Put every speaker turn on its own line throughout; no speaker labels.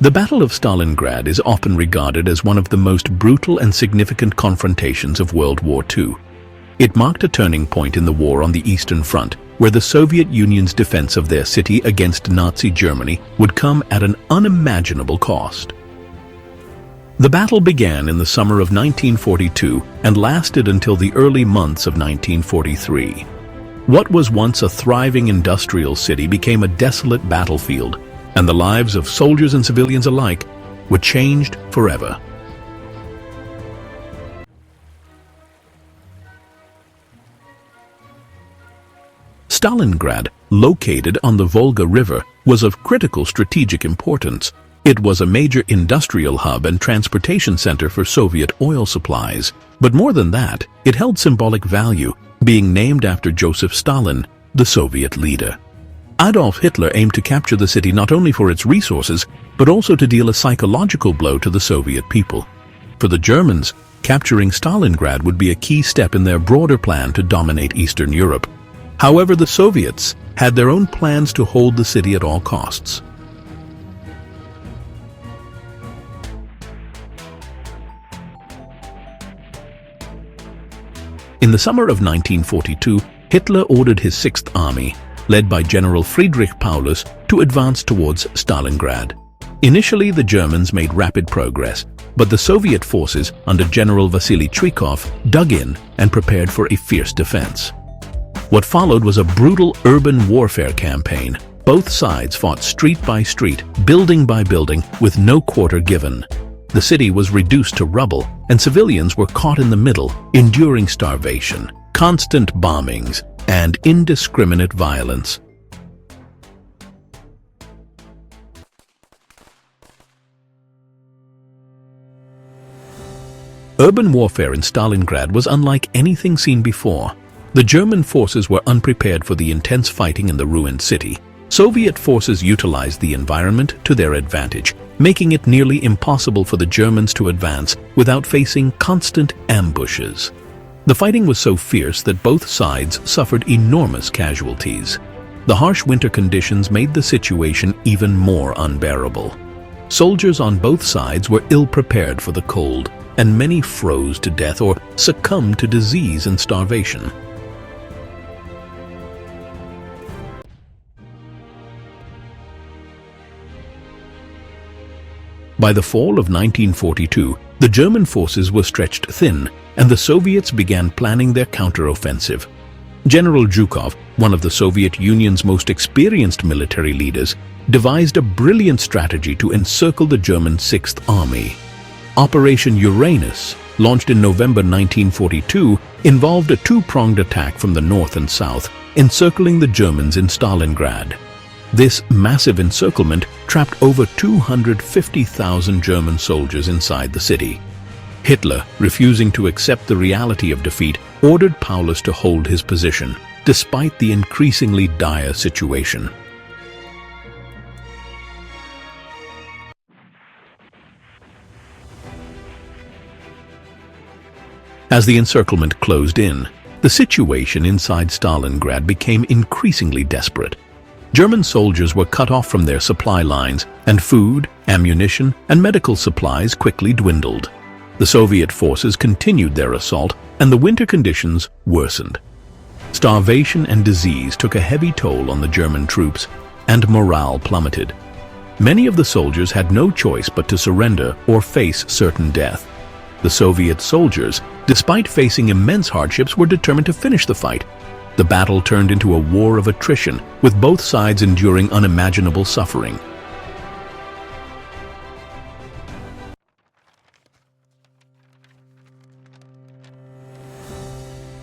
The Battle of Stalingrad is often regarded as one of the most brutal and significant confrontations of World War II. It marked a turning point in the war on the Eastern Front, where the Soviet Union's defense of their city against Nazi Germany would come at an unimaginable cost. The battle began in the summer of 1942 and lasted until the early months of 1943. What was once a thriving industrial city became a desolate battlefield, and the lives of soldiers and civilians alike were changed forever. Stalingrad, located on the Volga River, was of critical strategic importance. It was a major industrial hub and transportation center for Soviet oil supplies. But more than that, it held symbolic value, being named after Joseph Stalin, the Soviet leader. Adolf Hitler aimed to capture the city not only for its resources, but also to deal a psychological blow to the Soviet people. For the Germans, capturing Stalingrad would be a key step in their broader plan to dominate Eastern Europe. However, the Soviets had their own plans to hold the city at all costs. In the summer of 1942, Hitler ordered his Sixth Army, led by General Friedrich Paulus, to advance towards Stalingrad. Initially, the Germans made rapid progress, but the Soviet forces under General Vasily Chuikov dug in and prepared for a fierce defense. What followed was a brutal urban warfare campaign. Both sides fought street by street, building by building, with no quarter given. The city was reduced to rubble, and civilians were caught in the middle, enduring starvation, constant bombings, and indiscriminate violence. Urban warfare in Stalingrad was unlike anything seen before. The German forces were unprepared for the intense fighting in the ruined city. Soviet forces utilized the environment to their advantage, making it nearly impossible for the Germans to advance without facing constant ambushes. The fighting was so fierce that both sides suffered enormous casualties. The harsh winter conditions made the situation even more unbearable. Soldiers on both sides were ill-prepared for the cold, and many froze to death or succumbed to disease and starvation. By the fall of 1942, the German forces were stretched thin, and the Soviets began planning their counteroffensive. General Zhukov, one of the Soviet Union's most experienced military leaders, devised a brilliant strategy to encircle the German Sixth Army. Operation Uranus, launched in November 1942, involved a two-pronged attack from the north and south, encircling the Germans in Stalingrad. This massive encirclement trapped over 250,000 German soldiers inside the city. Hitler, refusing to accept the reality of defeat, ordered Paulus to hold his position, despite the increasingly dire situation. As the encirclement closed in, the situation inside Stalingrad became increasingly desperate. German soldiers were cut off from their supply lines, and food, ammunition, and medical supplies quickly dwindled. The Soviet forces continued their assault, and the winter conditions worsened. Starvation and disease took a heavy toll on the German troops, and morale plummeted. Many of the soldiers had no choice but to surrender or face certain death. The Soviet soldiers, despite facing immense hardships, were determined to finish the fight. The battle turned into a war of attrition, with both sides enduring unimaginable suffering.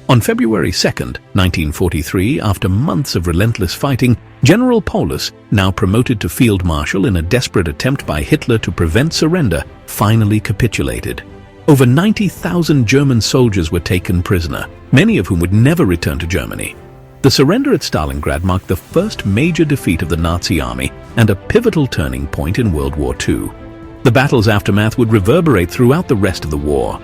On February 2, 1943, after months of relentless fighting, General Paulus, now promoted to Field Marshal in a desperate attempt by Hitler to prevent surrender, finally capitulated. Over 90,000 German soldiers were taken prisoner, many of whom would never return to Germany. The surrender at Stalingrad marked the first major defeat of the Nazi army and a pivotal turning point in World War II. The battle's aftermath would reverberate throughout the rest of the war.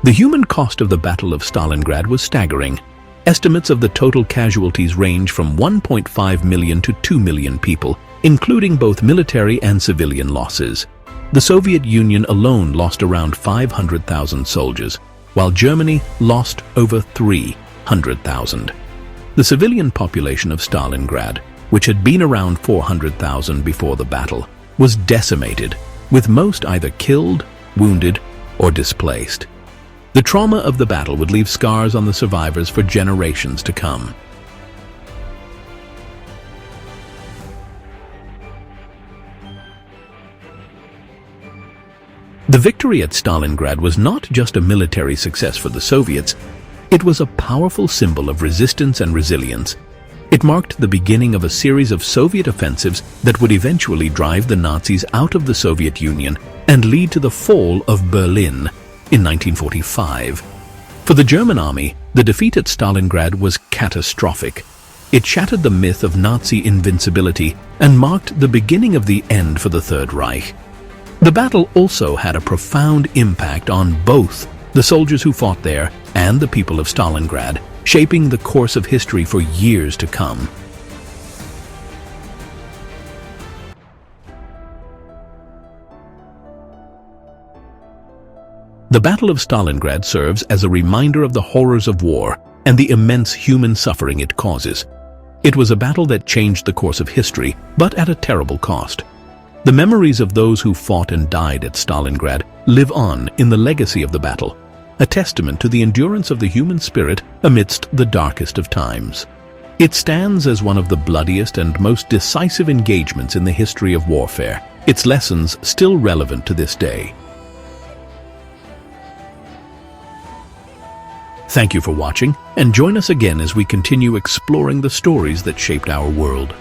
The human cost of the Battle of Stalingrad was staggering. Estimates of the total casualties range from 1.5 million to 2 million people, including both military and civilian losses. The Soviet Union alone lost around 500,000 soldiers, while Germany lost over 300,000. The civilian population of Stalingrad, which had been around 400,000 before the battle, was decimated, with most either killed, wounded, or displaced. The trauma of the battle would leave scars on the survivors for generations to come. The victory at Stalingrad was not just a military success for the Soviets, it was a powerful symbol of resistance and resilience. It marked the beginning of a series of Soviet offensives that would eventually drive the Nazis out of the Soviet Union and lead to the fall of Berlin in 1945. For the German army, the defeat at Stalingrad was catastrophic. It shattered the myth of Nazi invincibility and marked the beginning of the end for the Third Reich. The battle also had a profound impact on both the soldiers who fought there and the people of Stalingrad, shaping the course of history for years to come. The Battle of Stalingrad serves as a reminder of the horrors of war and the immense human suffering it causes. It was a battle that changed the course of history, but at a terrible cost. The memories of those who fought and died at Stalingrad live on in the legacy of the battle, a testament to the endurance of the human spirit amidst the darkest of times. It stands as one of the bloodiest and most decisive engagements in the history of warfare, its lessons still relevant to this day. Thank you for watching, and join us again as we continue exploring the stories that shaped our world.